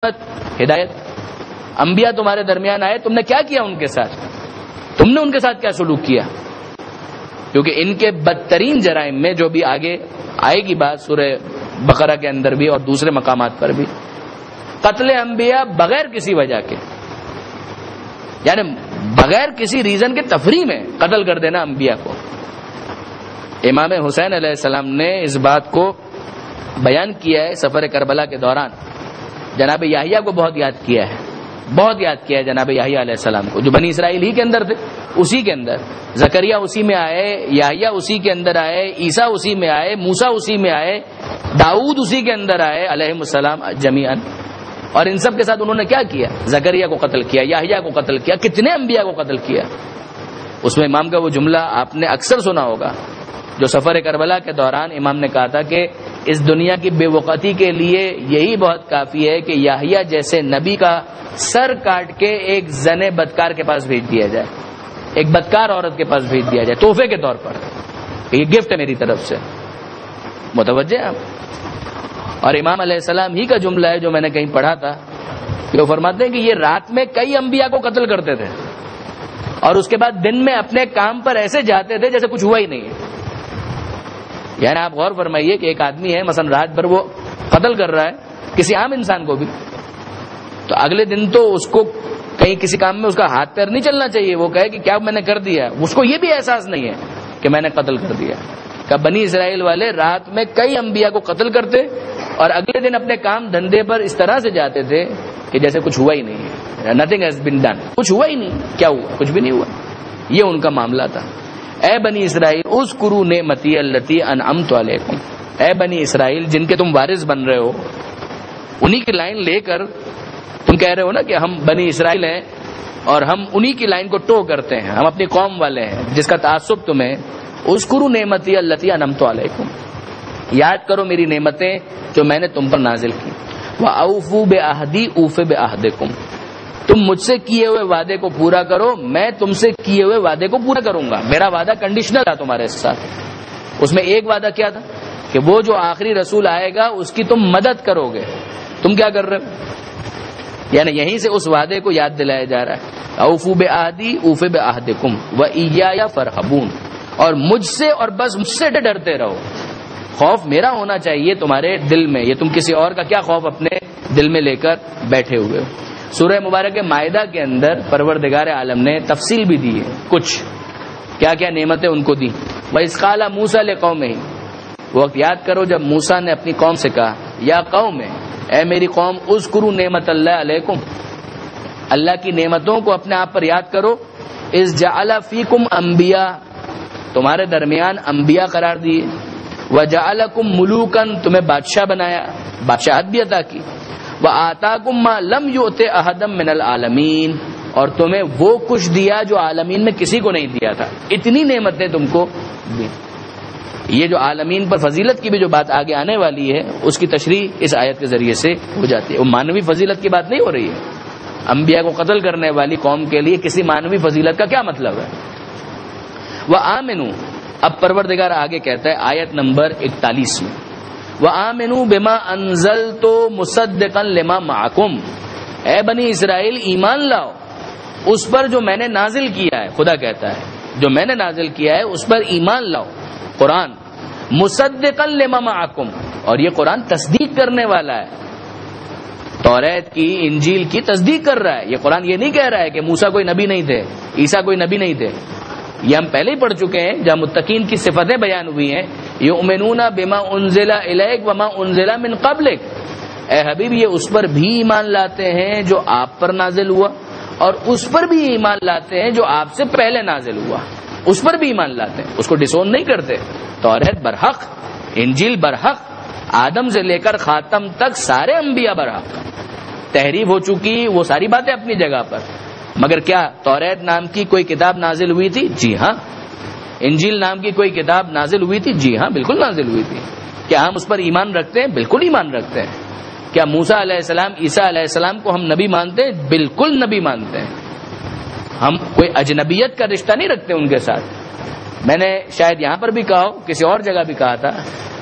ہدایت. انبیاء تمہارے درمیان آئے, تم نے کیا کیا ان کے ساتھ؟ تم نے ان کے ساتھ کیا سلوک کیا؟ کیونکہ ان کے بدترین جرائم میں جو بھی آگے آئے گی بات سورہ بقرہ کے اندر بھی اور دوسرے مقامات پر بھی, قتل انبیاء بغیر کسی وجہ کے, یعنی بغیر کسی ریزن کے تفریح میں قتل کر دینا انبیاء کو. امام حسین علیہ السلام نے اس بات کو بیان کیا ہے سفر کربلا کے دوران. جناب یحییٰ کو بہت یاد کیا ہے, بہت یاد کیا ہے جناب یحییٰ علیہ السلام کو, جو بنی اسرائیل ہی کے اندر تھے, اسی کے اندر. زکریا اسی میں آئے, یحییٰ اسی کے اندر آئے, عیسیٰ اسی میں آئے, موسیٰ اسی میں آئے, داؤد اسی کے اندر آئے علیہ السلام جمیعاً. اور ان سب کے ساتھ انہوں نے کیا کیا؟ زکریا کو قتل کیا, یحییٰ کو قتل کیا, کتنے انبیاء کو قتل کیا. اس میں امام کا وہ جملہ آپ نے اکثر سنا ہوگا جو سفر کربلا کے دوران امام نے کہا تھا کہ اس دنیا کی بے وقتی کے لیے یہی بہت کافی ہے کہ یحییٰ جیسے نبی کا سر کاٹ کے ایک زن بدکار کے پاس بھیج دیا جائے, ایک بدکار عورت کے پاس بھیج دیا جائے تحفے کے طور پر, یہ گفٹ ہے میری طرف سے. متوجہ ہیں آپ؟ اور امام علیہ السلام ہی کا جملہ ہے جو میں نے کہیں پڑھا تھا کہ وہ فرماتے ہیں کہ یہ رات میں کئی انبیاء کو قتل کرتے تھے اور اس کے بعد دن میں اپنے کام پر ایسے جاتے تھے جیسے کچھ ہوا ہی نہیں ہے. یعنی آپ غور فرمائیے کہ ایک آدمی ہے مثلا رات بھر وہ قتل کر رہا ہے کسی عام انسان کو بھی, تو اگلے دن تو اس کو کہیں کسی کام میں اس کا ہاتھ پیر نہیں چلنا چاہیے, وہ کہے کہ کیا میں نے کر دیا, اس کو یہ بھی احساس نہیں ہے کہ میں نے قتل کر دیا. کہ بنی اسرائیل والے رات میں کئی انبیاء کو قتل کرتے اور اگلے دن اپنے کام دھندے پر اس طرح سے جاتے تھے کہ جیسے کچھ ہوا ہی نہیں ہے, نتھنگ ہیز بین ڈن, کچھ ہوا ہی نہیں. کیا ہوا؟ کچھ بھی نہیں ہوا. یہ ان کا معاملہ تھا. اے بنی اسرائیل اذکروا نعمتی التی انعمت علیکم, اے بنی اسرائیل جن کے تم وارث بن رہے ہو, انہی کی لائن لے کر تم کہہ رہے ہو نا کہ ہم بنی اسرائیل ہیں اور ہم انہی کی لائن کو ٹو کرتے ہیں, ہم اپنی قوم والے ہیں جس کا تعصب تمہیں. اذکروا نعمتی التی انعمت علیکم, یاد کرو میری نعمتیں جو میں نے تم پر نازل کی. واوفوا بعہدی اوف بعہدکم, تم مجھ سے کیے ہوئے وعدے کو پورا کرو, میں تم سے کیے ہوئے وعدے کو پورا کروں گا. میرا وعدہ کنڈیشنل تھا تمہارے ساتھ. اس میں ایک وعدہ کیا تھا کہ وہ جو آخری رسول آئے گا اس کی تم مدد کرو گے. تم کیا کر رہے ہو؟ یعنی یہیں سے اس وعدے کو یاد دلایا جا رہا ہے. اوفوا بعہدی اوف بعہدکم وایایا فرحبون, اور مجھ سے اور بس مجھ سے ڈرتے رہو. خوف میرا ہونا چاہیے تمہارے دل میں, یہ تم کسی اور کا کیا خوف اپنے دل میں لے کر بیٹھے ہوئے ہو. سورہ مبارک مائدہ کے اندر پروردگار عالم نے تفصیل بھی دی ہے کچھ کیا کیا نعمتیں ان کو دی. وَإِذْ قَالَ مُوسَىٰ لِقَوْمِهِ, وہ وقت یاد کرو جب موسیٰ نے اپنی قوم سے کہا, یا قوم, اے میری قوم, اذکروا نعمت اللہ علیکم, اللہ کی نعمتوں کو اپنے آپ پر یاد کرو. اذ جعل فیکم انبیاء, تمہارے درمیان انبیاء قرار دیے. وجعلکم ملوکا, تمہیں بادشاہ بنایا, بادشاہت بھی عطا کی. وآتاکم ما لم یؤت احدا من العالمین, اور تمہیں وہ کچھ دیا جو عالمین میں کسی کو نہیں دیا تھا. اتنی نعمتیں تم کو دی. یہ جو عالمین پر فضیلت کی بھی جو بات آگے آنے والی ہے اس کی تشریح اس آیت کے ذریعے سے ہو جاتی ہے. وہ مانوی فضیلت کی بات نہیں ہو رہی ہے. انبیاء کو قتل کرنے والی قوم کے لیے کسی مانوی فضیلت کا کیا مطلب ہے؟ وآمنوا, اب پروردگار آگے کہتا ہے آیت نمبر 41 میں, وآمنوا بما انزلت مصدقا لما معکم, اے بنی اسرائیل ایمان لاؤ اس پر جو میں نے نازل کیا ہے. خدا کہتا ہے جو میں نے نازل کیا ہے اس پر ایمان لاؤ. قرآن مصدقا لما معکم, اور یہ قرآن تصدیق کرنے والا ہے, توریت کی انجیل کی تصدیق کر رہا ہے. یہ قرآن یہ نہیں کہہ رہا ہے کہ موسیٰ کوئی نبی نہیں تھے, عیسیٰ کوئی نبی نہیں تھے. یہ ہم پہلے ہی پڑھ چکے ہیں جہاں متقین کی صفتیں بیان ہوئی ہیں. یؤمنون بما انزل الیک وما انزل من قبلک, اے حبیب یہ اس پر بھی ایمان لاتے ہیں جو آپ پر نازل ہوا, اور اس پر بھی ایمان لاتے ہیں جو آپ سے پہلے نازل ہوا. اس پر بھی ایمان لاتے ہیں, اس کو ڈسون نہیں کرتے. توریت برحق, انجیل برحق, آدم سے لے کر خاتم تک سارے انبیاء برحق. تحریف ہو چکی وہ ساری باتیں اپنی جگہ پر, مگر کیا توریت نام کی کوئی کتاب نازل ہوئی تھی؟ جی ہاں. انجیل نام کی کوئی کتاب نازل ہوئی تھی؟ جی ہاں بالکل نازل ہوئی تھی. کیا ہم اس پر ایمان رکھتے ہیں؟ بالکل ایمان رکھتے ہیں. کیا موسیٰ علیہ السلام, عیسیٰ علیہ السلام کو ہم نبی مانتے ہیں؟ بالکل نبی مانتے ہیں. ہم کوئی اجنبیت کا رشتہ نہیں رکھتے ان کے ساتھ. میں نے شاید یہاں پر بھی کہا ہو, کسی اور جگہ بھی کہا تھا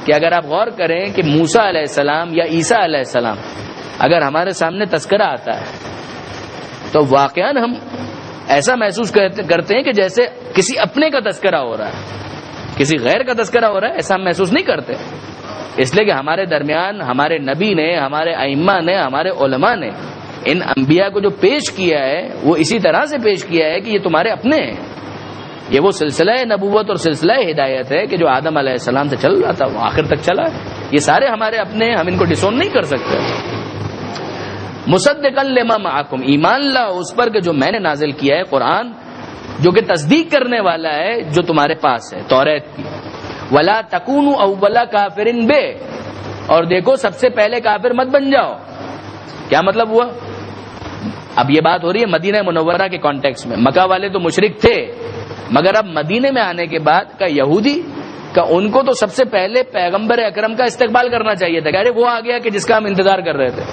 کہ اگر آپ غور کریں کہ موسیٰ علیہ السلام یا عیسیٰ علیہ السلام اگر ہمارے سامنے تذکرہ آتا ہے تو واقعاً ہم ایسا محسوس کرتے ہیں کہ جیسے کسی اپنے کا تذکرہ ہو رہا ہے، کسی غیر کا تذکرہ ہو رہا ہے، ایسا ہم محسوس نہیں کرتے، اس لیے کہ ہمارے درمیان ہمارے نبی نے، ہمارے ائمہ نے، ہمارے علماء نے ان انبیاء کو جو پیش کیا ہے وہ اسی طرح سے پیش کیا ہے کہ یہ تمہارے اپنے ہیں. یہ وہ سلسلہ نبوت اور سلسلہ ہدایت ہے کہ جو آدم علیہ السلام سے چل رہا تھا وہ آخر تک چلا ہے. یہ سارے ہمارے اپنے ہیں، ہم ان کو ڈسون نہیں کر سکتے. مصدقا لما معکم، ایمان لاؤ اس پر کہ جو میں نے نازل کیا ہے قرآن، جو کہ تصدیق کرنے والا ہے جو تمہارے پاس ہے توریت کی. ولا تکونوا اول کافر بے، اور دیکھو سب سے پہلے کافر مت بن جاؤ. کیا مطلب ہوا؟ اب یہ بات ہو رہی ہے مدینہ منورہ کے کانٹیکس میں. مکہ والے تو مشرک تھے، مگر اب مدینے میں آنے کے بعد کا یہودی کا ان کو تو سب سے پہلے پیغمبر اکرم کا استقبال کرنا چاہیے تھا کہ ارے وہ آ گیا کہ جس کا ہم انتظار کر رہے تھے،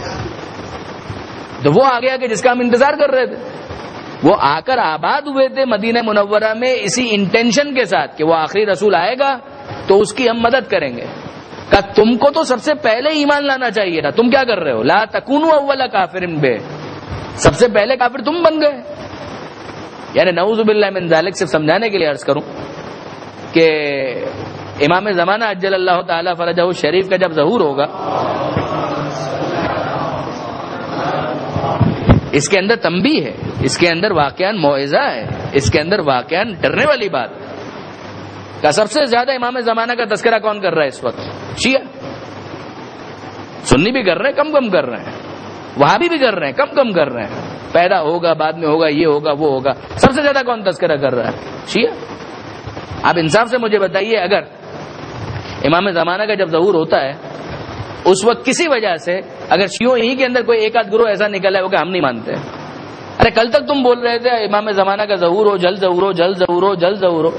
تو وہ آ گیا کہ جس کا ہم انتظار کر رہے تھے. وہ آ کر آباد ہوئے تھے مدینہ منورہ میں اسی انٹینشن کے ساتھ کہ وہ آخری رسول آئے گا تو اس کی ہم مدد کریں گے. کہ تم کو تو سب سے پہلے ایمان لانا چاہیے تھا، تم کیا کر رہے ہو؟ لا تکونوا اول کافر بے، سب سے پہلے کافر تم بن گئے. یعنی نعوذ باللہ من ذالک، صرف سمجھانے کے لیے عرض کروں کہ امام زمانہ عجل اللہ تعالی فرجہ الشریف کا جب ظہور ہوگا، اس کے اندر تنبیہ ہے، اس کے اندر واقعاً موعظہ ہے، اس کے اندر واقعاً ڈرنے والی بات کا. سب سے زیادہ امام زمانہ کا تذکرہ کون کر رہا ہے اس وقت؟ شیعہ. سنی بھی کر رہے ہیں، کم کم کر رہے ہیں، وہابی بھی کر رہے ہیں، کم کم کر رہے ہیں. پیدا ہوگا، بعد میں ہوگا، یہ ہوگا، وہ ہوگا. سب سے زیادہ کون تذکرہ کر رہا ہے؟ شیعہ. آپ انصاف سے مجھے بتائیے، اگر امام زمانہ کا جب ظہور ہوتا ہے اس وقت کسی وجہ سے اگر شیعوں ہی کے اندر کوئی ایک آدھ گروہ ایسا نکلا ہے وہ کہ ہم نہیں مانتے، ارے کل تک تم بول رہے تھے امام زمانہ کا ظہور ہو، جلد ظہور ہو، جلد ظہور ہو، جلد ظہور ہو،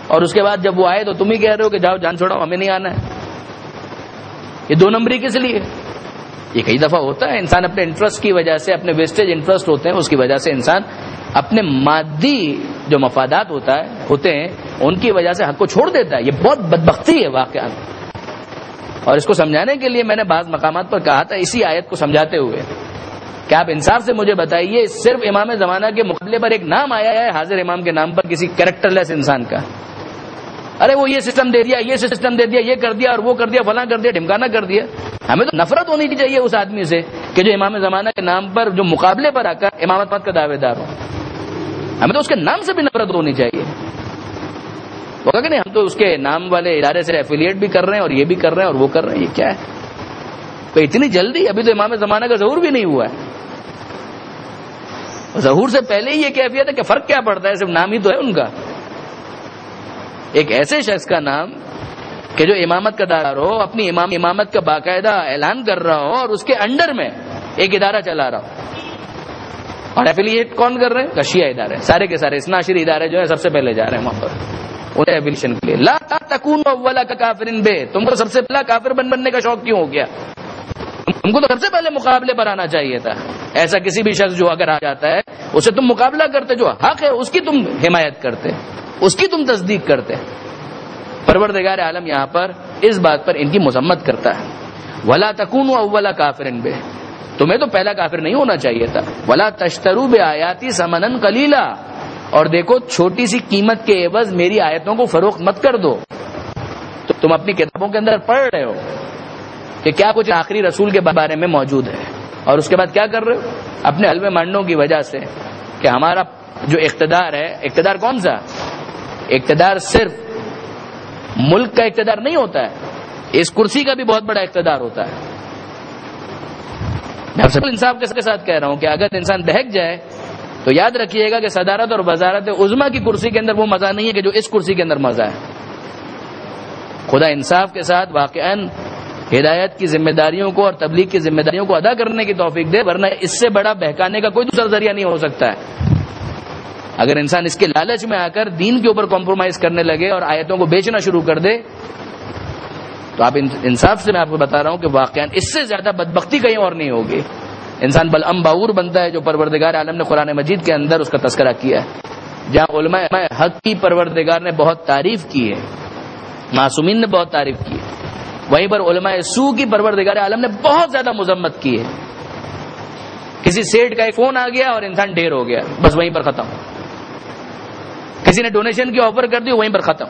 اور اس کے بعد جب وہ آئے تو تم ہی کہہ رہے ہو کہ جاؤ جان چھوڑاؤ، ہمیں نہیں آنا ہے. یہ دو نمبری کس لیے؟ یہ کئی دفعہ ہوتا ہے، انسان اپنے انٹرسٹ کی وجہ سے، اپنے ویسٹیج انٹرسٹ ہوتے ہیں، اس کی وجہ سے انسان اپنے مادی جو مفادات ہوتے ہیں ان کی وجہ سے حق کو چھوڑ دیتا ہے. یہ بہت بدبختی ہے واقعہ. اور اس کو سمجھانے کے لیے میں نے بعض مقامات پر کہا تھا اسی آیت کو سمجھاتے ہوئے کہ آپ انصاف سے مجھے بتائیے، صرف امام زمانہ کے مقابلے پر ایک نام آیا ہے حاضر امام کے نام پر کسی کریکٹر لیس انسان کا. ارے وہ یہ سسٹم دے دیا، یہ سسٹم دے دیا، یہ کر دیا اور وہ کر دیا، فلاں کر دیا، ڈھمکانا کر دیا. ہمیں تو نفرت ہونی چاہیے اس آدمی سے کہ جو امام زمانہ کے نام پر جو مقابلے پر آ کر امامت کا دعوے دار ہو. ہمیں تو اس کے نام سے بھی نفرت ہونی چاہیے. وہ کہا کہ نہیں، ہم تو اس کے نام والے ادارے سے ایفیلیٹ بھی کر رہے ہیں اور یہ بھی کر رہے ہیں اور وہ کر رہے ہیں. یہ کیا ہے؟ تو اتنی جلدی؟ ابھی تو امام زمانہ کا ظہور بھی نہیں ہوا ہے. ظہور سے پہلے ہی یہ کیفیت ہے کہ فرق کیا پڑتا ہے، صرف نام ہی تو ہے ان کا. ایک ایسے شخص کا نام کہ جو امامت کا دار ہو، اپنی امامت کا باقاعدہ اعلان کر رہا ہو اور اس کے انڈر میں ایک ادارہ چلا رہا ہو. اور ایفیلیٹ کون کر رہے ہیں؟ شیعہ ادارے، سارے کے سارے اثناعشری ادارے جو ہے سب سے پہلے جا رہے ہیں وہاں پر انہیں ایفیلیشن کے لیے. لا تکونوا اول کافر بے، تم کو سب سے پہلا کافر بننے کا شوق کیوں ہو گیا؟ تم کو تو سب سے پہلے مقابلے پر آنا چاہیے تھا. ایسا کسی بھی شخص جو اگر آ جاتا ہے اسے تم مقابلہ کرتے، جو حق ہے اس کی تم حمایت کرتے، اس کی تم تصدیق کرتے. پروردگار عالم یہاں پر اس بات پر ان کی مذمت کرتا ہے. ولا تکونوا اول کافر بے، تمہیں تو پہلا کافر نہیں ہونا چاہیے تھا. ولا تشتروا بآیاتی ثمنا قلیلا، اور دیکھو چھوٹی سی قیمت کے عوض میری آیتوں کو فروخت مت کر دو. تو تم اپنی کتابوں کے اندر پڑھ رہے ہو کہ کیا کچھ آخری رسول کے بارے میں موجود ہے، اور اس کے بعد کیا کر رہے ہو؟ اپنے حلوے مانڈوں کی وجہ سے کہ ہمارا جو اقتدار ہے، اقتدار کون سا؟ اقتدار صرف ملک کا اقتدار نہیں ہوتا ہے، اس کرسی کا بھی بہت بڑا اقتدار ہوتا ہے. میں آپ سے انصاف کے ساتھ کہہ رہا ہوں کہ اگر انسان دہک جائے تو یاد رکھیے گا کہ صدارت اور وزارت عظمیٰ کی کرسی کے اندر وہ مزہ نہیں ہے کہ جو اس کرسی کے اندر مزہ ہے. خدا انصاف کے ساتھ واقعاً ہدایت کی ذمہ داریوں کو اور تبلیغ کی ذمہ داریوں کو ادا کرنے کی توفیق دے، ورنہ اس سے بڑا بہکانے کا کوئی دوسرا ذریعہ نہیں ہو سکتا ہے. اگر انسان اس کے لالچ میں آ کر دین کے اوپر کمپرومائز کرنے لگے اور آیتوں کو بیچنا شروع کر دے تو آپ انصاف سے میں آپ کو بتا رہا ہوں کہ واقعاً اس سے زیادہ بدبختی کہیں اور نہیں ہوگی. انسان بلعم باور بنتا ہے جو پروردگار عالم نے قرآن مجید کے اندر اس کا تذکرہ کیا ہے. جہاں علماء حق کی پروردگار نے بہت تعریف کی ہے، معصومین نے بہت تعریف کی ہے، وہیں پر علماء سو کی پروردگار عالم نے بہت زیادہ مذمت کی ہے. کسی سیٹ کا ایک فون آ گیا اور انسان ڈھیر ہو گیا، بس وہیں پر ختم. کسی نے ڈونیشن کی آفر کر دی، وہیں پر ختم.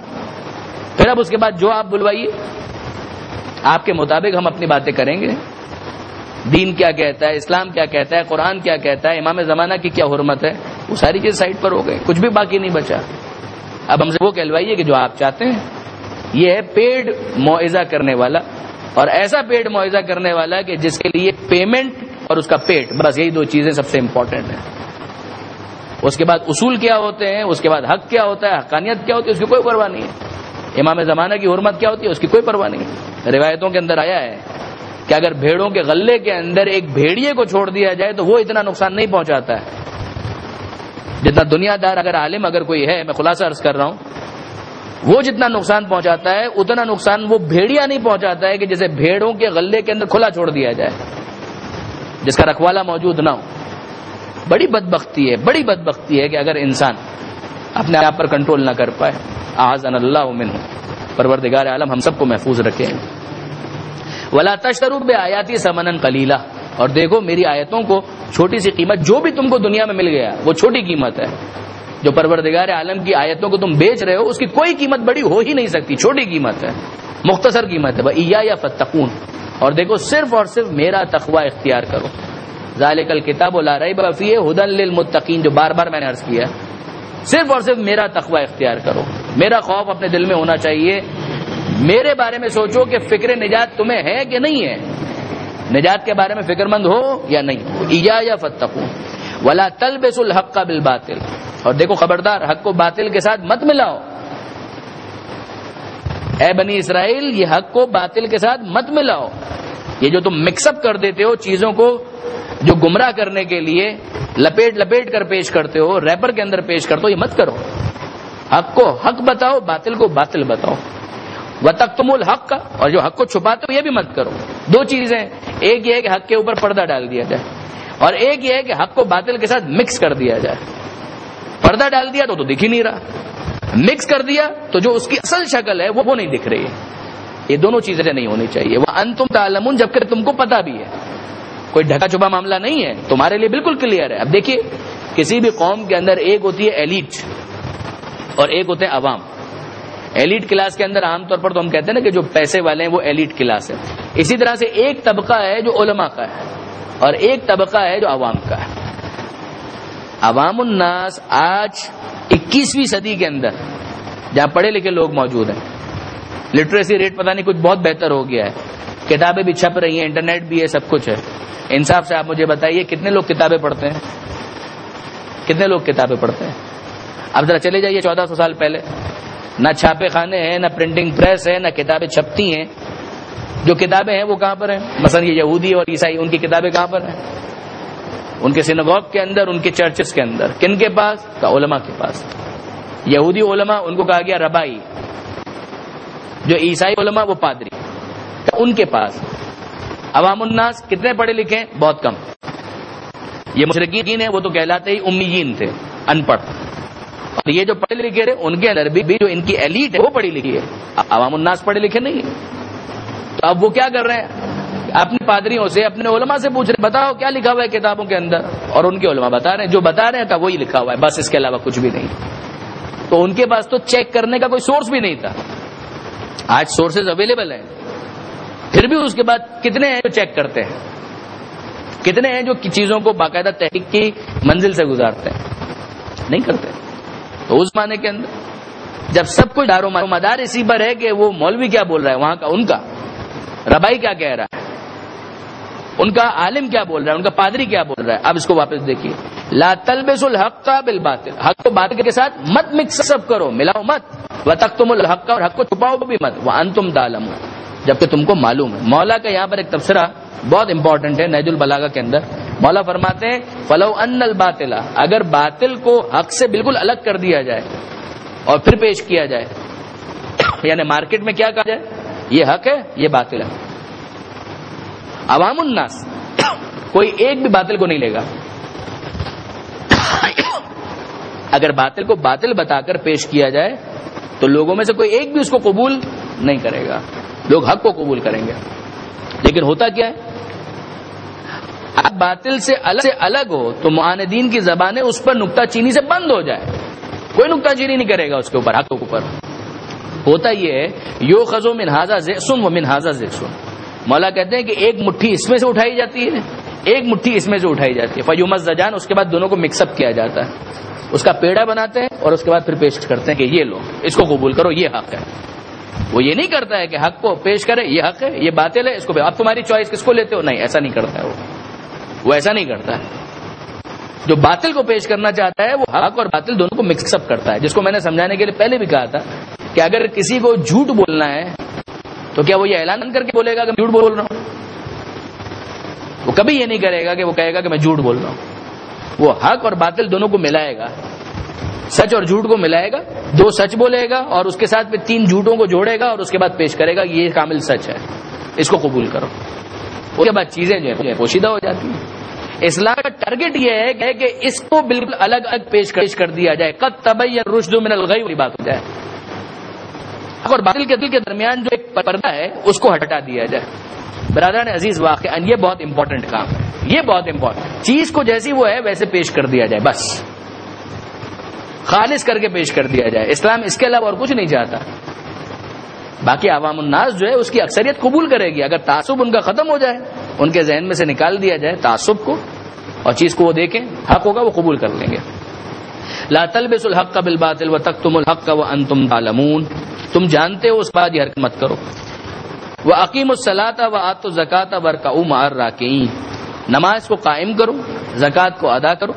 پھر اب اس کے بعد جو آپ بلوائیے آپ کے مطابق ہم اپنی باتیں کریں گے. دین کیا کہتا ہے، اسلام کیا کہتا ہے، قرآن کیا کہتا ہے، امام زمانہ کی کیا حرمت ہے، وہ ساری چیز سائڈ پر ہو گئی، کچھ بھی باقی نہیں بچا. اب ہم سے وہ کہلوائیے کہ جو آپ چاہتے ہیں. یہ ہے پیڈ موعظہ کرنے والا، اور ایسا پیڈ موعظہ کرنے والا کہ جس کے لیے پیمنٹ اور اس کا پیٹ، بس یہی دو چیزیں سب سے امپورٹنٹ ہیں. اس کے بعد اصول کیا ہوتے ہیں، اس کے بعد حق کیا ہوتا ہے، حقانیت کیا ہوتی ہے، اس کی کوئی پرواہ نہیں ہے. امام زمانہ کی حرمت کیا ہوتی ہے، اس کی کوئی پرواہ نہیں ہے. روایتوں کے اندر آیا ہے کہ اگر بھیڑوں کے غلے کے اندر ایک بھیڑیے کو چھوڑ دیا جائے تو وہ اتنا نقصان نہیں پہنچاتا ہے جتنا دنیا دار اگر عالم اگر کوئی ہے، میں خلاصہ عرض کر رہا ہوں، وہ جتنا نقصان پہنچاتا ہے اتنا نقصان وہ بھیڑیا نہیں پہنچاتا ہے کہ جیسے بھیڑوں کے غلے کے اندر کھلا چھوڑ دیا جائے جس کا رکھوالا موجود نہ ہو. بڑی بدبختی ہے، بڑی بدبختی ہے کہ اگر انسان اپنے آپ پر کنٹرول نہ کر پائے. اعاذنا اللہ منہ. پروردگار عالم ہم سب کو محفوظ رکھے. ولا تشتروا بآیاتی ثمنا قلیلا، اور دیکھو میری آیتوں کو چھوٹی سی قیمت، جو بھی تم کو دنیا میں مل گیا وہ چھوٹی قیمت ہے. جو پروردگار عالم کی آیتوں کو تم بیچ رہے ہو اس کی کوئی قیمت بڑی ہو ہی نہیں سکتی، چھوٹی قیمت ہے، مختصر قیمت ہے. وَإِيَّايَ فَاتَّقُونَ، اور دیکھو صرف اور صرف میرا تقوی اختیار کرو. ذَلِكَ الْكِتَابُ لَا رَيْبَ فِيهِ هُدًى لِّلْمُتَّقِينَ، جو بار بار میں نے عرض کیا، صرف اور صرف میرا تقوی اختیار کرو. میرا خوف اپنے دل میں ہونا چاہیے. میرے بارے میں سوچو کہ فکر نجات تمہیں ہے کہ نہیں ہے، نجات کے بارے میں فکر مند ہو یا نہیں. ایایا فاتقون ولا تلبسوا الحق بالباطل، اور دیکھو خبردار حق کو باطل کے ساتھ مت ملاؤ. اے بنی اسرائیل، یہ حق کو باطل کے ساتھ مت ملاؤ. یہ جو تم مکس اپ کر دیتے ہو چیزوں کو، جو گمراہ کرنے کے لیے لپیٹ لپیٹ کر پیش کرتے ہو، ریپر کے اندر پیش کرتے ہو، یہ مت کرو. حق کو حق بتاؤ، باطل کو باطل بتاؤ. وَتَكْتُمُوا الْحَقَّ، اور جو حق کو چھپاتے ہو یہ بھی مت کرو. دو چیزیں، ایک یہ ہے کہ حق کے اوپر پردہ ڈال دیا جائے، اور ایک یہ ہے کہ حق کو باطل کے ساتھ مکس کر دیا جائے. پردہ ڈال دیا تو دکھ ہی نہیں رہا، مکس کر دیا تو جو اس کی اصل شکل ہے وہ نہیں دکھ رہی ہے. یہ دونوں چیزیں نہیں ہونی چاہیے. وَأَنْتُمْ تَعْلَمُونَ، جبکہ تم کو پتہ بھی ہے، کوئی ڈھکا چھپا معاملہ نہیں ہے، تمہارے لیے بالکل کلیئر ہے. اب دیکھیے کسی بھی قوم کے اندر ایک ہوتی ہے ایلیٹ اور ایک ہوتے ہیں عوام. ایلیٹ کلاس کے اندر عام طور پر تو ہم کہتے ہیں نا کہ جو پیسے والے ہیں وہ ایلیٹ کلاس ہے. اسی طرح سے ایک طبقہ ہے جو علماء کا ہے اور ایک طبقہ ہے جو عوام کا ہے. عوام الناس آج 21ویں صدی کے اندر جہاں پڑھے لکھے لوگ موجود ہیں، لٹریسی ریٹ پتہ نہیں کچھ بہت بہتر ہو گیا ہے، کتابیں بھی چھپ رہی ہیں، انٹرنیٹ بھی ہے، سب کچھ ہے. انصاف سے آپ مجھے بتائیے کتنے لوگ کتابیں پڑھتے ہیں؟ کتنے لوگ کتابیں پڑھتے ہیں؟ اب ذرا چلے جائیے 1400 سال پہلے، نہ چھاپے خانے ہیں، نہ پرنٹنگ پریس ہے، نہ کتابیں چھپتی ہیں. جو کتابیں ہیں وہ کہاں پر ہیں؟ مثلا یہ یہودی اور عیسائی، ان کی کتابیں کہاں پر ہیں؟ ان کے سینگوگ کے اندر، ان کے چرچز کے اندر. کن کے پاس؟ علماء کے پاس. یہودی علماء ان کو کہا گیا ربائی، جو عیسائی علماء وہ پادری، ان کے پاس. عوام الناس کتنے پڑھے لکھے؟ بہت کم. یہ مشرکین ہیں وہ تو کہلاتے ہی امیین تھے، ان پڑھ. اور یہ جو پڑھے لکھے تھے ان کے اندر بھی جو ان کی ایلیٹ ہے وہ پڑھی لکھی ہے. عوام الناس پڑھے لکھے نہیں ہیں. تو اب وہ کیا کر رہے ہیں؟ اپنے پادریوں سے، اپنے علماء سے پوچھ رہے ہیں بتاؤ کیا لکھا ہوا ہے کتابوں کے اندر، اور ان کے علماء بتا رہے ہیں جو بتا رہے ہیں تھا وہی لکھا ہوا ہے، بس اس کے علاوہ کچھ بھی نہیں. تو ان کے پاس تو چیک کرنے کا کوئی سورس بھی نہیں تھا. آج سورسز اویلیبل ہیں، پھر بھی اس کے بعد کتنے ہیں جو چیک کرتے ہیں؟ کتنے ہیں جو چیزوں کو باقاعدہ تحقیق کی منزل سے گزارتے ہیں؟ نہیں کرتے. تو اس زمانے کے اندر جب سب کچھ دار و مدار اسی پر ہے کہ وہ مولوی کیا بول رہا ہے وہاں کا، ان کا ربائی کیا کہہ رہا ہے، ان کا عالم کیا بول رہا ہے، ان کا پادری کیا بول رہا ہے. اب اس کو واپس دیکھیے، لا تلبسوا الحق بالباطل، حق کو باطل کے ساتھ مت مکس اپ کرو، ملاؤ مت. وتکتموا الحق، اور حق کو چھپاؤ بھی مت. وانتم تعلمون، جبکہ تم کو معلوم ہے. مولا کا یہاں پر ایک تبصرہ بہت امپورٹنٹ ہے نہج البلاغہ کے اندر. مولا فرماتے ہیں فلو ان الباطل، اگر باطل کو حق سے بالکل الگ کر دیا جائے اور پھر پیش کیا جائے، یعنی مارکیٹ میں کیا کہا جائے یہ حق ہے یہ باطل ہے، عوام الناس کوئی ایک بھی باطل کو نہیں لے گا. اگر باطل کو باطل بتا کر پیش کیا جائے تو لوگوں میں سے کوئی ایک بھی اس کو قبول نہیں کرے گا، لوگ حق کو قبول کریں گے. لیکن ہوتا کیا ہے، آپ باطل سے الگ ہو تو معاندین کی زبانیں اس پر نکتہ چینی سے بند ہو جائے، کوئی نکتہ چینی نہیں کرے گا اس کے اوپر، حق کے اوپر۔ ہوتا یہ ہے یؤخذ من ھذا ذئسن و من ھذا ذئسن، مولا کہتے ہیں کہ ایک مٹھی اس میں سے اٹھائی جاتی ہے، ایک مٹھی اس میں سے اٹھائی جاتی ہے، فیمزجان، اس کے بعد دونوں کو مکس اپ کیا جاتا ہے، اس کا پیڑا بناتے ہیں اور اس کے بعد پھر پیش کرتے ہیں کہ یہ لو، اس کو قبول کرو، یہ حق ہے۔ وہ یہ نہیں کرتا ہے کہ حق کو پیش کرے، یہ حق ہے، یہ باطل ہے، اس کو اب تمہاری چوائس، کس کو لیتے ہو؟ نہیں، ایسا نہیں کرتا ہے وہ ایسا نہیں کرتا ہے۔ جو باطل کو پیش کرنا چاہتا ہے وہ حق اور باطل دونوں کو مکس اپ کرتا ہے، جس کو میں نے سمجھانے کے لیے پہلے بھی کہا تھا کہ اگر کسی کو جھوٹ بولنا ہے تو کیا وہ یہ اعلان کر کے بولے گا کہ میں جھوٹ بول رہا ہوں؟ وہ کبھی یہ نہیں کرے گا کہ وہ کہے گا کہ میں جھوٹ بول رہا ہوں۔ وہ حق اور باطل دونوں کو ملائے گا، سچ اور جھوٹ کو ملائے گا، دو سچ بولے گا اور اس کے ساتھ پھر تین جھوٹوں کو جوڑے گا اور اس کے بعد پیش کرے گا یہ کامل سچ ہے، اس کو قبول کرو۔ اس کے بعد چیزیں جو ہے پوشیدہ ہو جاتی ہیں۔ اسلام کا ٹارگٹ یہ ہے کہ اس کو بالکل الگ الگ پیش کر دیا جائے، قد تبین الرشد من الغی والی بات ہو جائے، اور باطل کے دل کے درمیان جو ایک پردہ ہے اس کو ہٹا دیا جائے۔ برادران عزیز، واقعا یہ بہت امپورٹنٹ کام ہے، یہ بہت امپورٹنٹ، چیز کو جیسی وہ ہے ویسے پیش کر دیا جائے، بس خالص کر کے پیش کر دیا جائے۔ اسلام اس کے علاوہ اور کچھ نہیں چاہتا۔ باقی عوام الناس جو ہے اس کی اکثریت قبول کرے گی اگر تعصب ان کا ختم ہو جائے، ان کے ذہن میں سے نکال دیا جائے تعصب کو، اور چیز کو وہ دیکھیں حق ہوگا وہ قبول کر لیں گے۔ لا تلبسوا الحق بالباطل وتکتموا الحق وانتم تعلمون، تم جانتے ہو اس بات یہ حرکت مت کرو۔ واقیموا الصلاۃ وآتوا الزکاۃ وارکعوا مع الراکعین، نماز کو قائم کرو، زکوٰۃ کو ادا کرو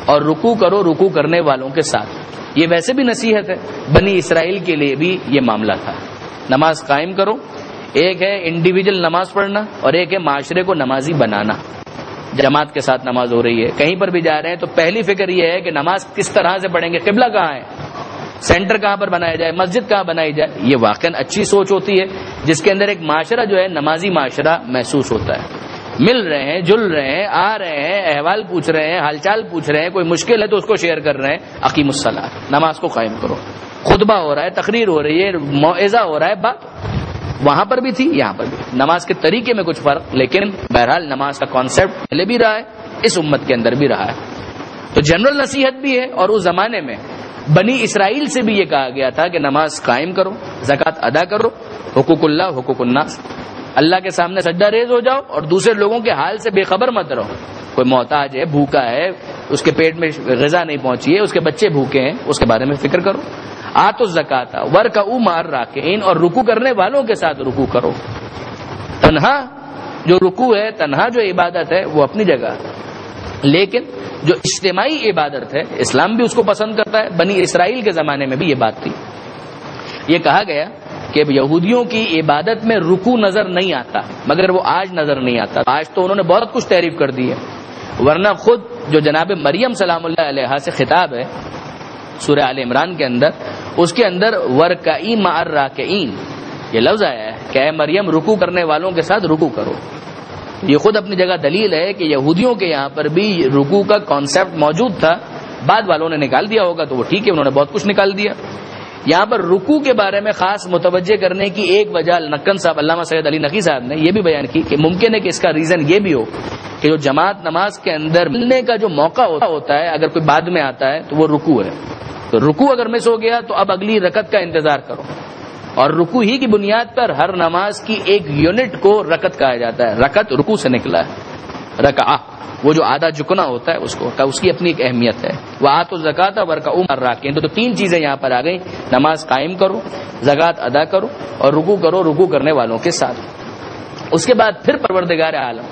اور رکوع کرو رکوع کرنے والوں کے ساتھ۔ یہ ویسے بھی نصیحت ہے، بنی اسرائیل کے لیے بھی یہ معاملہ تھا۔ نماز قائم کرو، ایک ہے انڈیویجل نماز پڑھنا اور ایک ہے معاشرے کو نمازی بنانا۔ جماعت کے ساتھ نماز ہو رہی ہے، کہیں پر بھی جا رہے ہیں تو پہلی فکر یہ ہے کہ نماز کس طرح سے پڑھیں گے، قبلہ کہاں ہے، سینٹر کہاں پر بنایا جائے، مسجد کہاں بنائی جائے۔ یہ واقعاً اچھی سوچ ہوتی ہے جس کے اندر ایک معاشرہ جو ہے نمازی معاشرہ محسوس ہوتا ہے، مل رہے ہیں، جل رہے ہیں، آ رہے ہیں، احوال پوچھ رہے ہیں، حال چال پوچھ رہے ہیں، کوئی مشکل ہے تو اس کو شیئر کر رہے ہیں۔ اقیموا الصلاۃ، نماز کو قائم کرو، خطبہ ہو رہا ہے، تقریر ہو رہی ہے، موعظہ ہو رہا ہے، بات وہاں پر بھی تھی یہاں پر بھی، نماز کے طریقے میں کچھ فرق، لیکن بہرحال نماز کا کانسیپٹ پہلے بھی رہا ہے، اس امت کے اندر بھی رہا ہے۔ تو جنرل نصیحت بھی ہے، اور اس زمانے میں بنی اسرائیل سے بھی یہ کہا گیا تھا کہ نماز قائم کرو، زکوٰۃ ادا کرو، حقوق اللہ حقوق الناس، اللہ کے سامنے سجدہ ریز ہو جاؤ اور دوسرے لوگوں کے حال سے بے خبر مت رہو۔ کوئی محتاج ہے، بھوکا ہے، اس کے پیٹ میں غذا نہیں پہنچی ہے، اس کے بچے بھوکے ہیں، اس کے بارے میں فکر کرو۔ آتوا الزکاۃ وارکعوا مع الراکعین، اور رکوع کرنے والوں کے ساتھ رکوع کرو۔ تنہا جو رکوع ہے، تنہا جو عبادت ہے وہ اپنی جگہ، لیکن جو اجتماعی عبادت ہے اسلام بھی اس کو پسند کرتا ہے۔ بنی اسرائیل کے زمانے میں بھی یہ بات تھی۔ یہ کہا گیا کہ یہودیوں کی عبادت میں رکوع نظر نہیں آتا، مگر وہ آج نظر نہیں آتا، آج تو انہوں نے بہت کچھ تعریف کر دی ہے، ورنہ خود جو جناب مریم سلام اللہ علیہا سے خطاب ہے سورہ آل عمران کے اندر، اس کے اندر وارکعی مع الراکعین یہ لفظ آیا ہے کہ اے مریم رکوع کرنے والوں کے ساتھ رکوع کرو۔ یہ خود اپنی جگہ دلیل ہے کہ یہودیوں کے یہاں پر بھی رکوع کا کانسیپٹ موجود تھا، بعد والوں نے نکال دیا ہوگا تو وہ ٹھیک ہے، انہوں نے بہت کچھ نکال دیا۔ یہاں پر رکوع کے بارے میں خاص متوجہ کرنے کی ایک وجہ نقن صاحب، علامہ سید علی نقی صاحب نے یہ بھی بیان کی کہ ممکن ہے کہ اس کا ریزن یہ بھی ہو کہ جو جماعت نماز کے اندر ملنے کا جو موقع ہوتا ہے، اگر کوئی بعد میں آتا ہے تو وہ رکوع ہے، تو رکوع اگر مس ہو گیا تو اب اگلی رکعت کا انتظار کرو، اور رکوع ہی کی بنیاد پر ہر نماز کی ایک یونٹ کو رکعت کہا جاتا ہے، رکعت رکوع سے نکلا ہے، رکعہ وہ جو آدھا جھکنا ہوتا ہے اس کی اپنی ایک اہمیت ہے۔ وآتوا الزکاۃ وارکعوا مع الراکعین، تو تین چیزیں یہاں پر آ گئی، نماز قائم کرو، زکوٰۃ ادا کرو اور رکوع کرو رکوع کرنے والوں کے ساتھ۔ اس کے بعد پھر پروردگار عالم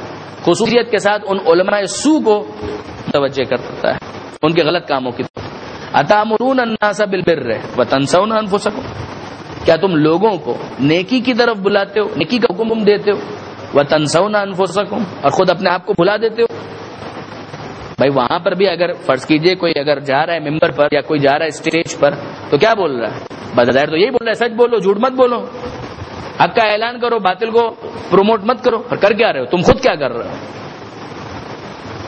خصوصیت کے ساتھ ان علماء سوء کو متوجہ کرتا ہے، ان کے غلط کاموں کی طرف۔ اتامرون الناس بالبر وتنسون انفسکم، کیا تم لوگوں کو نیکی کی طرف بلاتے ہو، نیکی کا حکم دیتے ہو، وتنسون انفسکم، اور خود اپنے آپ کو بھلا دیتے ہو۔ بھائی وہاں پر بھی اگر فرض کیجئے کوئی اگر جا رہا ہے ممبر پر یا کوئی جا رہا ہے اسٹیج پر تو کیا بول رہا ہے؟ بظاہر تو یہی بول رہا ہے، سچ بولو، جھوٹ مت بولو، حق کا اعلان کرو، باطل کو پروموٹ مت کرو۔ اور کر کیا رہے ہو تم؟ خود کیا کر رہے ہو؟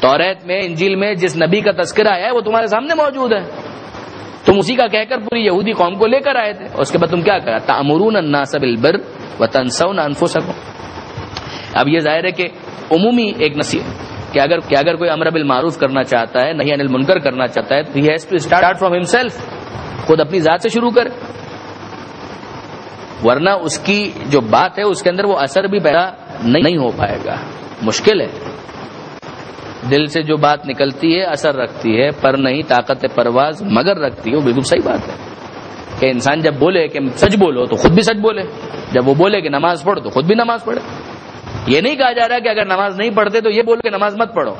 توریت میں، انجیل میں جس نبی کا تذکرہ آیا ہے وہ تمہارے سامنے موجود ہے، تم اسی کا کہہ کر پوری یہودی قوم کو لے کر آئے تھے، اور اس کے بعد تم کیا کرا؟ تأمرون الناس بالبر وتنسون انفسکم۔ اب یہ ظاہر ہے کہ عمومی ایک نصیحت کہ اگر کوئی امر بالمعروف کرنا چاہتا ہے، نہی عن المنکر کرنا چاہتا ہے، تو he has to start from himself, خود اپنی ذات سے شروع کرے، ورنہ اس کی جو بات ہے اس کے اندر وہ اثر بھی پیدا نہیں ہو پائے گا، مشکل ہے۔ دل سے جو بات نکلتی ہے اثر رکھتی ہے، پر نہیں طاقت پرواز مگر رکھتی ہے، وہ بالکل صحیح بات ہے کہ انسان جب بولے کہ سچ بولو تو خود بھی سچ بولے، جب وہ بولے کہ نماز پڑھو تو خود بھی نماز پڑھے۔ یہ نہیں کہا جا رہا کہ اگر نماز نہیں پڑھتے تو یہ بولو کہ نماز مت پڑھو،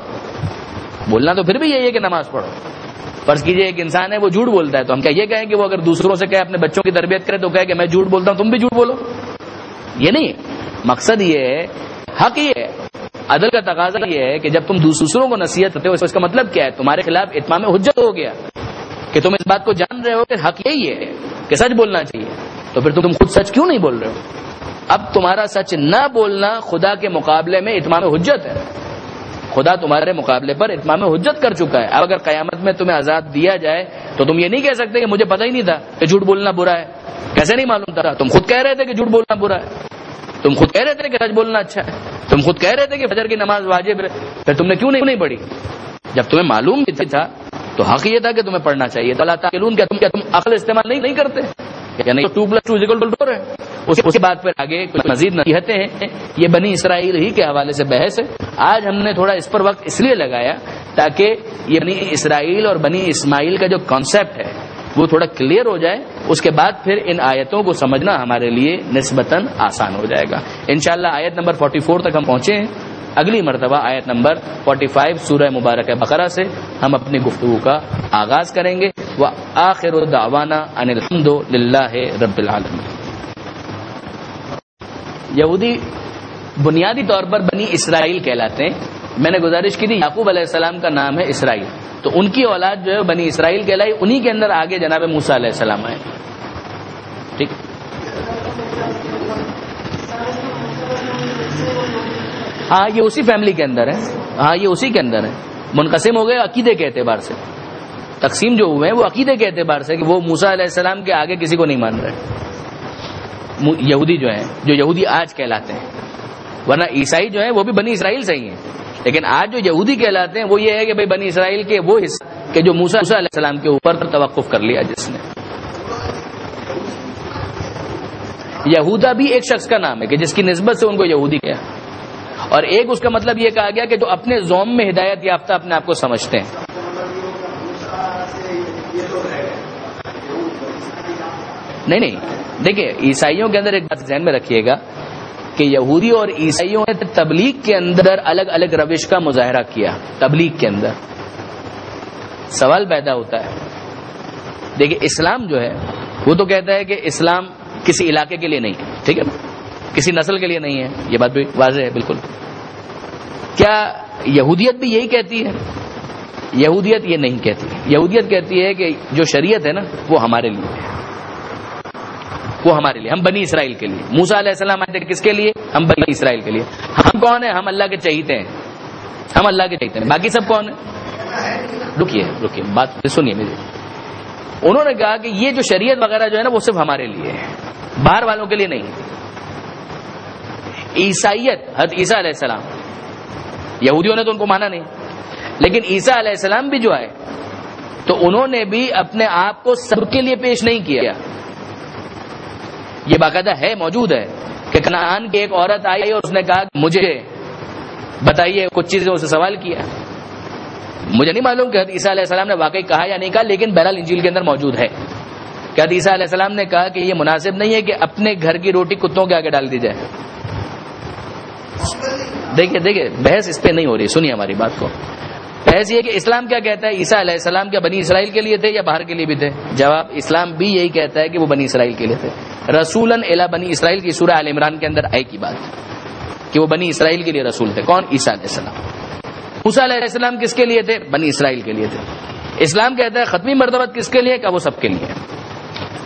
بولنا تو پھر بھی یہی ہے کہ نماز پڑھو۔ فرض کیجئے ایک انسان ہے وہ جھوٹ بولتا ہے، تو ہم کیا یہ کہیں کہ وہ اگر دوسروں سے کہے، اپنے بچوں کی تربیت کرے تو کہے کہ میں جھوٹ بولتا ہوں تم بھی جھوٹ بولو؟ یہ نہیں ہے مقصد، یہ ہے حق، یہ ہے عدل کا تقاضا، یہ ہے کہ جب تم دوسروں کو نصیحت کرتے ہو اس کا مطلب کیا ہے؟ تمہارے خلاف اتمام حجت ہو گیا کہ تم اس بات کو جان رہے ہو کہ حق یہی ہے کہ سچ بولنا چاہیے، تو پھر تم خود سچ کیوں نہیں بول رہے ہو؟ اب تمہارا سچ نہ بولنا خدا کے مقابلے میں اتمام حجت ہے، خدا تمہارے مقابلے پر اتمام حجت کر چکا ہے۔ اب اگر قیامت میں تمہیں عذاب دیا جائے تو تم یہ نہیں کہہ سکتے کہ مجھے پتہ ہی نہیں تھا کہ جھوٹ بولنا برا ہے، کیسے نہیں معلوم تھا؟ تم خود کہہ رہے تھے کہ جھوٹ بولنا برا ہے، تم خود کہہ رہے تھے کہ سچ بولنا اچھا ہے، تم خود کہہ رہے تھے کہ فجر کی نماز واجب ہے، پھر تم نے کیوں نہیں پڑھی؟ جب تمہیں معلوم بھی تھا تو حق یہ تھا کہ تمہیں پڑھنا چاہیے۔ تو اللہ تعالیٰ کیا تم عقل استعمال نہیں کرتے؟ یعنی 2+2=4 ہے۔ اس کے بعد پھر آگے کچھ مزید نصیحتیں ہیں، یہ بنی اسرائیل ہی کے حوالے سے بحث ہے۔ آج ہم نے تھوڑا اس پر وقت اس لیے لگایا تاکہ یہ بنی اسرائیل اور بنی اسماعیل کا جو کانسیپٹ ہے وہ تھوڑا کلیئر ہو جائے، اس کے بعد پھر ان آیتوں کو سمجھنا ہمارے لیے نسبتاً آسان ہو جائے گا۔ انشاءاللہ آیت نمبر 44 تک ہم پہنچے ہیں، اگلی مرتبہ آیت نمبر 45 سورہ مبارکہ بقرہ سے ہم اپنی گفتگو کا آغاز کریں گے۔ وآخر دعوانا ان الحمد للہ رب العالمین۔ یہودی بنیادی طور پر بنی اسرائیل کہلاتے ہیں۔ میں نے گزارش کی تھی یعقوب علیہ السلام کا نام ہے اسرائیل، تو ان کی اولاد جو ہے بنی اسرائیل کہلائی، انہی کے اندر آگے جناب موسیٰ علیہ السلام آئے۔ ٹھیک، ہاں یہ اسی فیملی کے اندر ہے، ہاں یہ اسی کے اندر ہے۔ منقسم ہو گئے عقیدے کے اعتبار سے، تقسیم جو ہوئے ہیں وہ عقیدے کے اعتبار سے کہ وہ موسیٰ علیہ السلام کے آگے کسی کو نہیں مان رہے یہودی جو ہیں، جو یہودی آج کہلاتے ہیں، ورنہ عیسائی جو ہیں وہ بھی بنی اسرائیل سے ہی ہیں، لیکن آج جو یہودی کہلاتے ہیں وہ یہ ہے کہ بھئی بنی اسرائیل کے وہ حصہ کہ جو موسیٰ علیہ السلام کے اوپر توقف کر لیا جس نے۔ یہودا بھی ایک شخص کا نام ہے کہ جس کی نسبت سے ان کو یہودی کہا، اور ایک اس کا مطلب یہ کہا گیا کہ جو اپنے زوم میں ہدایت یافتہ اپنے آپ کو سمجھتے ہیں۔ نہیں، دیکھیں عیسائیوں کے اندر ایک بات ذہن میں رکھیے گا کہ یہودی اور عیسائیوں نے تبلیغ کے اندر الگ الگ روش کا مظاہرہ کیا۔ تبلیغ کے اندر سوال پیدا ہوتا ہے، دیکھیں اسلام جو ہے وہ تو کہتا ہے کہ اسلام کسی علاقے کے لیے نہیں ہے، ٹھیک ہے، کسی نسل کے لیے نہیں ہے، یہ بات بھی واضح ہے بالکل۔ کیا یہودیت بھی یہی کہتی ہے؟ یہودیت یہ نہیں کہتی، یہودیت کہتی ہے کہ جو شریعت ہے نا وہ ہمارے لیے ہے، وہ ہمارے لیے، ہم بنی اسرائیل کے لیے۔ موسیٰ علیہ السلام آئے تھے کس کے لیے؟ ہم بنی اسرائیل کے لیے۔ ہم کون ہیں؟ ہم اللہ کے چہیتے ہیں، ہم اللہ کے چہیتے ہیں، باقی سب کون ہیں؟ رکیے بات سنیے میری۔ انہوں نے کہا کہ یہ جو شریعت وغیرہ جو ہے نا وہ صرف ہمارے لیے ہے، باہر والوں کے لیے نہیں۔ عیسائیت، حضرت عیسیٰ علیہ السلام، یہودیوں نے تو ان کو مانا نہیں، لیکن عیسیٰ علیہ السلام بھی جو آئے تو انہوں نے بھی اپنے آپ کو سب کے لیے پیش نہیں کیا۔ یہ باقاعدہ ہے، موجود ہے کہ کنعان کی ایک عورت آئی اور اس نے کہا کہ مجھے بتائیے کچھ چیزیں، اسے سوال کیا۔ مجھے نہیں معلوم کہ حضرت عیسیٰ علیہ السلام نے واقعی کہا یا نہیں کہا، لیکن بہرحال انجیل کے اندر موجود ہے کہ حضرت عیسیٰ علیہ السلام نے کہا کہ یہ مناسب نہیں ہے کہ اپنے گھر کی روٹی کتوں کے آگے ڈال دی جائے۔ دیکھیے بحث اس پہ نہیں ہو رہی، سنیے ہماری بات کو۔ بحث یہ کہ اسلام کیا کہتا ہے، عیسیٰ علیہ السلام کیا بنی اسرائیل کے لیے تھے یا باہر کے لیے بھی تھے؟ جواب، اسلام بھی یہی کہتا ہے کہ وہ بنی اسرائیل کے لیے تھے۔ رسولاً الی بنی اسرائیل کی سورہ آل عمران کے اندر آئے کی بات کہ وہ بنی اسرائیل کے لیے رسول تھے۔ کون؟ عیسیٰ علیہ السلام۔ موسیٰ علیہ السلام کس کے لیے تھے؟ بنی اسرائیل کے لیے تھے۔ اسلام کہتا ہے ختمی مرتبت کس کے لیے؟ کہ وہ سب کے لیے۔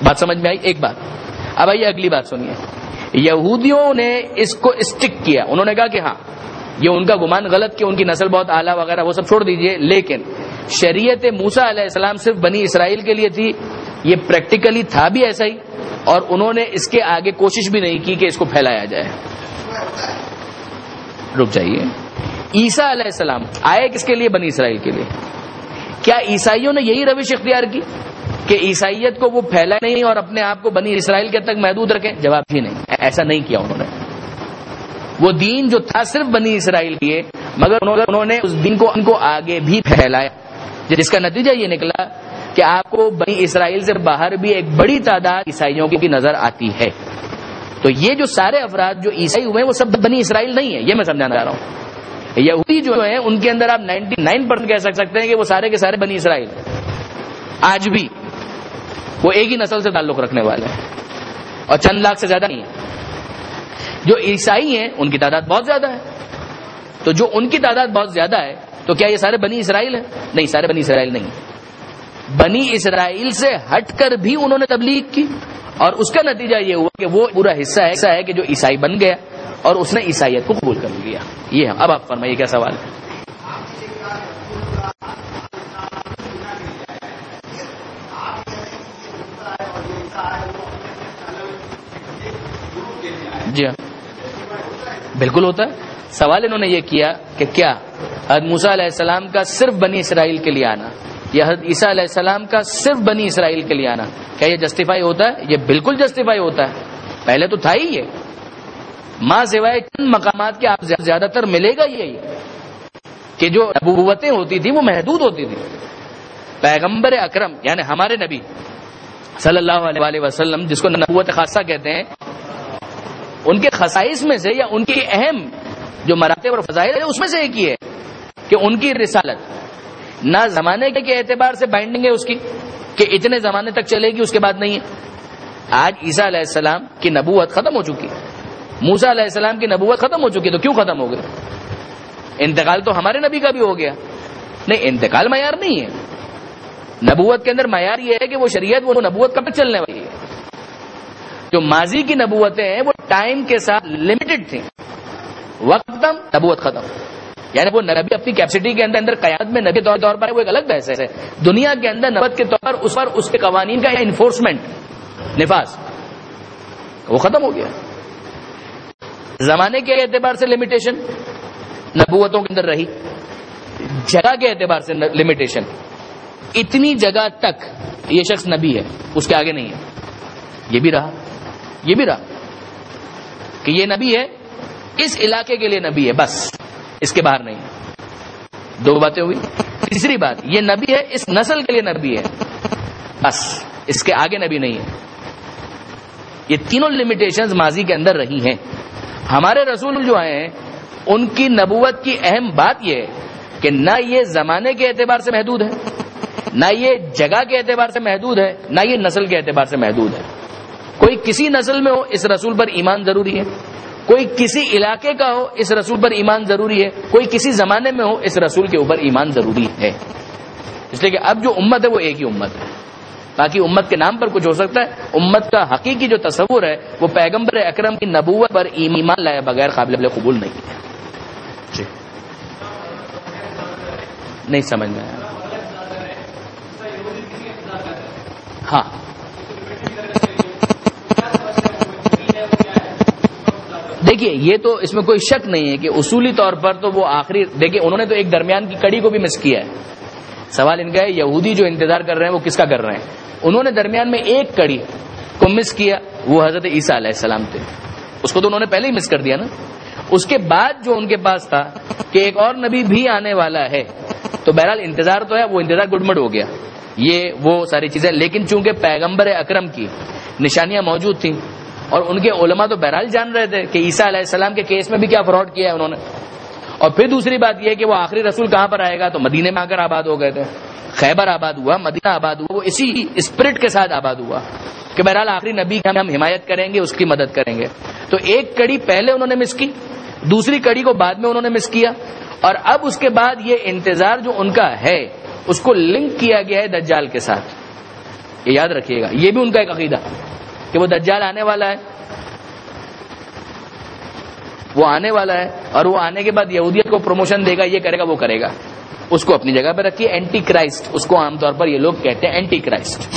بات سمجھ میں آئی؟ ایک بات۔ اب آئیے اگلی بات سنیے۔ یہودیوں نے اس کو اسٹک کیا، انہوں نے کہا کہ ہاں یہ ان کا گمان غلط کہ ان کی نسل بہت اعلیٰ وغیرہ، وہ سب چھوڑ دیجئے، لیکن شریعت موسیٰ علیہ السلام صرف بنی اسرائیل کے لیے تھی۔ یہ پریکٹیکلی تھا بھی ایسا ہی، اور انہوں نے اس کے آگے کوشش بھی نہیں کی کہ اس کو پھیلایا جائے۔ رک جائیے، عیسیٰ علیہ السلام آئے کس کے لیے؟ بنی اسرائیل کے لیے. کیا عیسائیوں نے یہی روش اختیار کی کہ عیسائیت کو وہ پھیلائے نہیں اور اپنے آپ کو بنی اسرائیل کے تک محدود رکھیں؟ جواب ہی نہیں، ایسا نہیں کیا انہوں نے. وہ دین جو تھا صرف بنی اسرائیل کے لیے، مگر انہوں نے اس دین کو ان کو آگے بھی پھیلایا، جس کا نتیجہ یہ نکلا کہ آپ کو بنی اسرائیل سے باہر بھی ایک بڑی تعداد عیسائیوں کی نظر آتی ہے. تو یہ جو سارے افراد جو عیسائی ہوئے ہیں وہ سب بنی اسرائیل نہیں ہے، یہ میں سمجھانا چاہ رہا ہوں. یہودی جو ہیں ان کے اندر آپ 99% کہہ سکتے ہیں کہ وہ سارے کے سارے بنی اسرائیل آج بھی وہ ایک ہی نسل سے تعلق رکھنے والے ہیں اور چند لاکھ سے زیادہ نہیں ہے. جو عیسائی ہیں ان کی تعداد بہت زیادہ ہے. تو جو ان کی تعداد بہت زیادہ ہے تو کیا یہ سارے بنی اسرائیل ہیں؟ نہیں، سارے بنی اسرائیل نہیں. بنی اسرائیل سے ہٹ کر بھی انہوں نے تبلیغ کی اور اس کا نتیجہ یہ ہوا کہ وہ پورا حصہ ہے کہ جو عیسائی بن گیا اور اس نے عیسائیت کو قبول کر لیا. یہ ہے. اب آپ فرمائیے کیا سوال ہے؟ جی ہاں، بالکل ہوتا ہے. سوال انہوں نے یہ کیا کہ کیا حضرت موسیٰ علیہ السلام کا صرف بنی اسرائیل کے لیے آنا یا حضرت عیسیٰ علیہ السلام کا صرف بنی اسرائیل کے لیے آنا کیا یہ جسٹیفائی ہوتا ہے؟ یہ بالکل جسٹیفائی ہوتا ہے. پہلے تو تھا ہی یہ، ماں سوائے چند مقامات کے آپ زیادہ تر ملے گا یہی کہ جو نبوتیں ہوتی تھی وہ محدود ہوتی تھی. پیغمبر اکرم یعنی ہمارے نبی صلی اللہ علیہ وسلم، جس کو نبوت خاصہ کہتے ہیں، ان کے خصائص میں سے یا ان کی اہم جو مراتب اور فضائل ہے اس میں سے ایک ہی ہے کہ ان کی رسالت نہ زمانے کے اعتبار سے بائنڈنگ ہے اس کی کہ اتنے زمانے تک چلے گی، اس کے بعد نہیں ہے. آج عیسیٰ علیہ السلام کی نبوت ختم ہو چکی، موسیٰ علیہ السلام کی نبوت ختم ہو چکی، تو کیوں ختم ہو گئی؟ انتقال تو ہمارے نبی کا بھی ہو گیا. نہیں، انتقال معیار نہیں ہے. نبوت کے اندر معیار یہ ہے کہ وہ شریعت وہ نبوت کب تک چلنے والی ہے. جو ماضی کی نبوتیں ہیں وہ ٹائم کے ساتھ لمیٹڈ تھیں، وقت ختم نبوت ختم. یعنی وہ نبی اپنی کیپیسٹی کے اندر قیادت میں نبی کے طور پر وہ ایک الگ بحث ہے. دنیا کے اندر نبوت کے طور پر اس کے قوانین کا انفورسمنٹ نفاذ وہ ختم ہو گیا. زمانے کے اعتبار سے لمیٹیشن نبوتوں کے اندر رہی، جگہ کے اعتبار سے لمیٹیشن، اتنی جگہ تک یہ شخص نبی ہے، اس کے آگے نہیں ہے. یہ بھی رہا کہ یہ نبی ہے، اس علاقے کے لیے نبی ہے، بس اس کے باہر نہیں. دو باتیں ہوئی. تیسری بات، یہ نبی ہے اس نسل کے لیے نبی ہے، بس اس کے آگے نبی نہیں ہے. یہ تینوں لمیٹیشنز ماضی کے اندر رہی ہیں. ہمارے رسول جو آئے ہیں ان کی نبوت کی اہم بات یہ ہے کہ نہ یہ زمانے کے اعتبار سے محدود ہے، نہ یہ جگہ کے اعتبار سے محدود ہے، نہ یہ نسل کے اعتبار سے محدود ہے. کوئی کسی نسل میں ہو اس رسول پر ایمان ضروری ہے، کوئی کسی علاقے کا ہو اس رسول پر ایمان ضروری ہے، کوئی کسی زمانے میں ہو اس رسول کے اوپر ایمان ضروری ہے. اس لیے کہ اب جو امت ہے وہ ایک ہی امت ہے. باقی امت کے نام پر کچھ ہو سکتا ہے، امت کا حقیقی جو تصور ہے وہ پیغمبر اکرم کی نبوت پر ایمان لائے بغیر قابل قبول نہیں ہے. جی نہیں سمجھ میں آیا. ہاں دیکھیے، یہ تو اس میں کوئی شک نہیں ہے کہ اصولی طور پر تو وہ آخری، دیکھیے انہوں نے تو ایک درمیان کی کڑی کو بھی مس کیا ہے. سوال ان کا ہے یہودی جو انتظار کر رہے ہیں وہ کس کا کر رہے ہیں؟ انہوں نے درمیان میں ایک کڑی کو مس کیا، وہ حضرت عیسیٰ علیہ السلام تھے. اس کو تو انہوں نے پہلے ہی مس کر دیا نا. اس کے بعد جو ان کے پاس تھا کہ ایک اور نبی بھی آنے والا ہے، تو بہرحال انتظار تو ہے، وہ انتظار گڈمڈ ہو گیا. یہ وہ ساری چیزیں، لیکن چونکہ پیغمبر اکرم کی نشانیاں موجود تھیں اور ان کے علماء تو بہرحال جان رہے تھے کہ عیسیٰ علیہ السلام کے کیس میں بھی کیا فراڈ کیا ہے انہوں نے. اور پھر دوسری بات یہ کہ وہ آخری رسول کہاں پر آئے گا، تو مدینے میں آ کر آباد ہو گئے تھے. خیبر آباد ہوا، مدینہ آباد ہوا، وہ اسی اسپرٹ کے ساتھ آباد ہوا کہ بہرحال آخری نبی کی ہم حمایت کریں گے، اس کی مدد کریں گے. تو ایک کڑی پہلے انہوں نے مس کی، دوسری کڑی کو بعد میں انہوں نے مس کیا، اور اب اس کے بعد یہ انتظار جو ان کا ہے اس کو لنک کیا گیا ہے دجال کے ساتھ. یہ یاد رکھیے گا، یہ بھی ان کا ایک عقیدہ کہ وہ دجال آنے والا ہے، وہ آنے والا ہے، اور وہ آنے کے بعد یہودیت کو پروموشن دے گا، یہ کرے گا وہ کرے گا. اس کو اپنی جگہ پہ رکھیے. اینٹی کرائسٹ اس کو عام طور پر یہ لوگ کہتے ہیں، اینٹی کرائسٹ،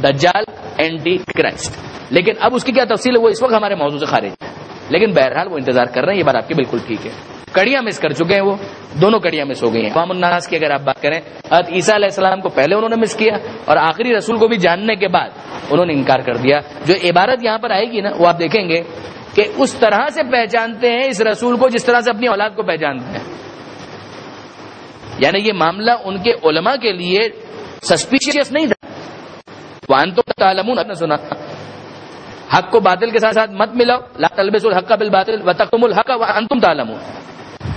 دجال اینٹی کرائسٹ. لیکن اب اس کی کیا تفصیل ہے وہ اس وقت ہمارے موضوع سے خارج ہے، لیکن بہرحال وہ انتظار کر رہے ہیں. یہ بات آپ کی بالکل ٹھیک ہے. کڑیاں مس کر چکے ہیں، وہ دونوں کڑیاں مس ہو گئی ہیں۔ عوام الناس کی اگر آپ بات کریں، حضرت عیسیٰ علیہ السلام کو پہلے انہوں نے مس کیا اور آخری رسول کو بھی جاننے کے بعد انہوں نے انکار کر دیا۔ جو عبارت یہاں پر آئے گی نا، وہ آپ دیکھیں گے کہ اس طرح سے پہچانتے ہیں اس رسول کو جس طرح سے اپنی اولاد کو پہچانتے ہیں، یعنی یہ معاملہ ان کے علماء کے لیے سسپیشیس نہیں تھا۔ وانتم تعلمون، آپ نے سنا حق کو باطل کے ساتھ مت ملاؤ، لا تلبسوا الحق بالباطل وتکتموا الحق وانتم تعلمون،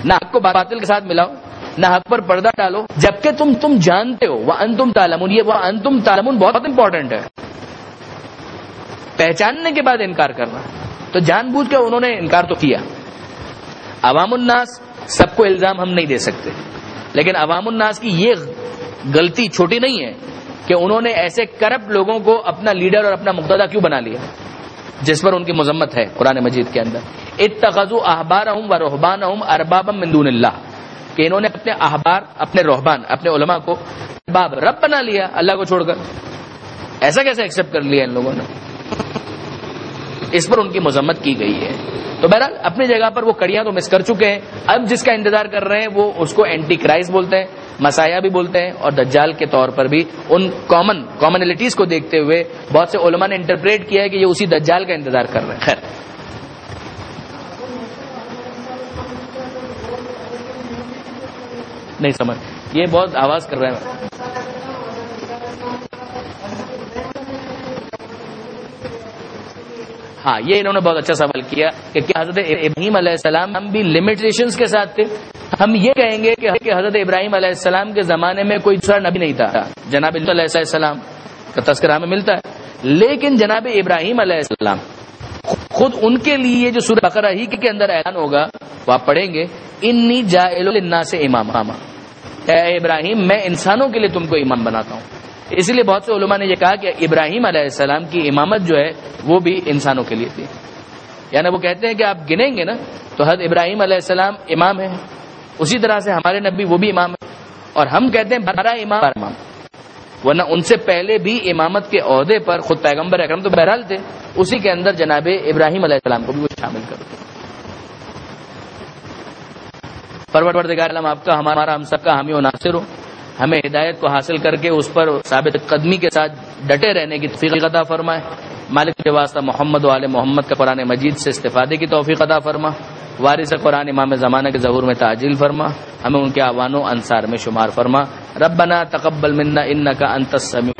نہ حق کو باطل کے ساتھ ملاؤ، نہ حق پر پردہ ڈالو جبکہ تم جانتے ہو۔ وانتم تعلمون، یہ وانتم تعلمون بہت امپورٹنٹ ہے، پہچاننے کے بعد انکار کرنا۔ تو جان بوجھ کے انہوں نے انکار تو کیا۔ عوام الناس سب کو الزام ہم نہیں دے سکتے، لیکن عوام الناس کی یہ غلطی چھوٹی نہیں ہے کہ انہوں نے ایسے کرپٹ لوگوں کو اپنا لیڈر اور اپنا مقتدی کیوں بنا لیا، جس پر ان کی مذمت ہے قرآن مجید کے اندر۔ اتخذوا احبارهم ورهبانهم اربابا من دون اللہ، کہ انہوں نے اپنے احبار، اپنے رہبان، اپنے علماء کو ارباب، رب بنا لیا اللہ کو چھوڑ کر۔ ایسا کیسے ایکسپٹ کر لیا ان لوگوں نے؟ اس پر ان کی مذمت کی گئی ہے۔ تو بہرحال اپنی جگہ پر وہ کڑیاں تو مس کر چکے ہیں، اب جس کا انتظار کر رہے ہیں وہ اس کو اینٹی کرائسٹ بولتے ہیں، مسیح بھی بولتے ہیں، اور دجال کے طور پر بھی ان کامنلٹیز کو دیکھتے ہوئے بہت سے علماء نے انٹرپریٹ کیا ہے کہ یہ اسی دجال کا انتظار کر رہے ہیں۔ خیر، نہیں سمجھ، یہ بہت آواز کر رہے ہیں۔ ہاں، یہ انہوں نے بہت اچھا سوال کیا کہ کیا حضرت ابراہیم علیہ السلام ہم بھی لمیٹیشنز کے ساتھ تھے؟ ہم یہ کہیں گے کہ حضرت ابراہیم علیہ السلام کے زمانے میں کوئی دوسرا نبی نہیں تھا، جناب علیہ السلام کا تذکرہ ہمیں ملتا ہے، لیکن جناب ابراہیم علیہ السلام خود ان کے لیے جو سورہ بقرہ ہی کے اندر اعلان ہوگا وہ آپ پڑھیں گے، انی جاعل للناس اماما، اے ابراہیم میں انسانوں کے لیے تم کو امام بناتا ہوں۔ اس لیے بہت سے علماء نے یہ کہا کہ ابراہیم علیہ السلام کی امامت جو ہے وہ بھی انسانوں کے لیے تھی، یعنی وہ کہتے ہیں کہ آپ گنیں گے نا تو حضرت ابراہیم علیہ السلام امام ہے، اسی طرح سے ہمارے نبی وہ بھی امام ہے، اور ہم کہتے ہیں بارہ امام، ورنہ ان سے پہلے بھی امامت کے عہدے پر خود پیغمبر اکرم تو بہرحال تھے، اسی کے اندر جناب ابراہیم علیہ السلام کو بھی وہ شامل کر دیں۔ پروردگار عالم آپ کا، ہمارا، ہم سب کا حامی و ناصر ہو، ہمیں ہدایت کو حاصل کر کے اس پر ثابت قدمی کے ساتھ ڈٹے رہنے کی توفیق عطا فرمائے۔ مالک کے واسطہ محمد و آل محمد کا قرآن مجید سے استفادے کی توفیق عطا فرما۔ وارث قرآن امام زمانہ کے ظہور میں تعجیل فرما، ہمیں ان کے اعوان و انصار میں شمار فرما۔ ربنا تقبل منا انک انت السمیع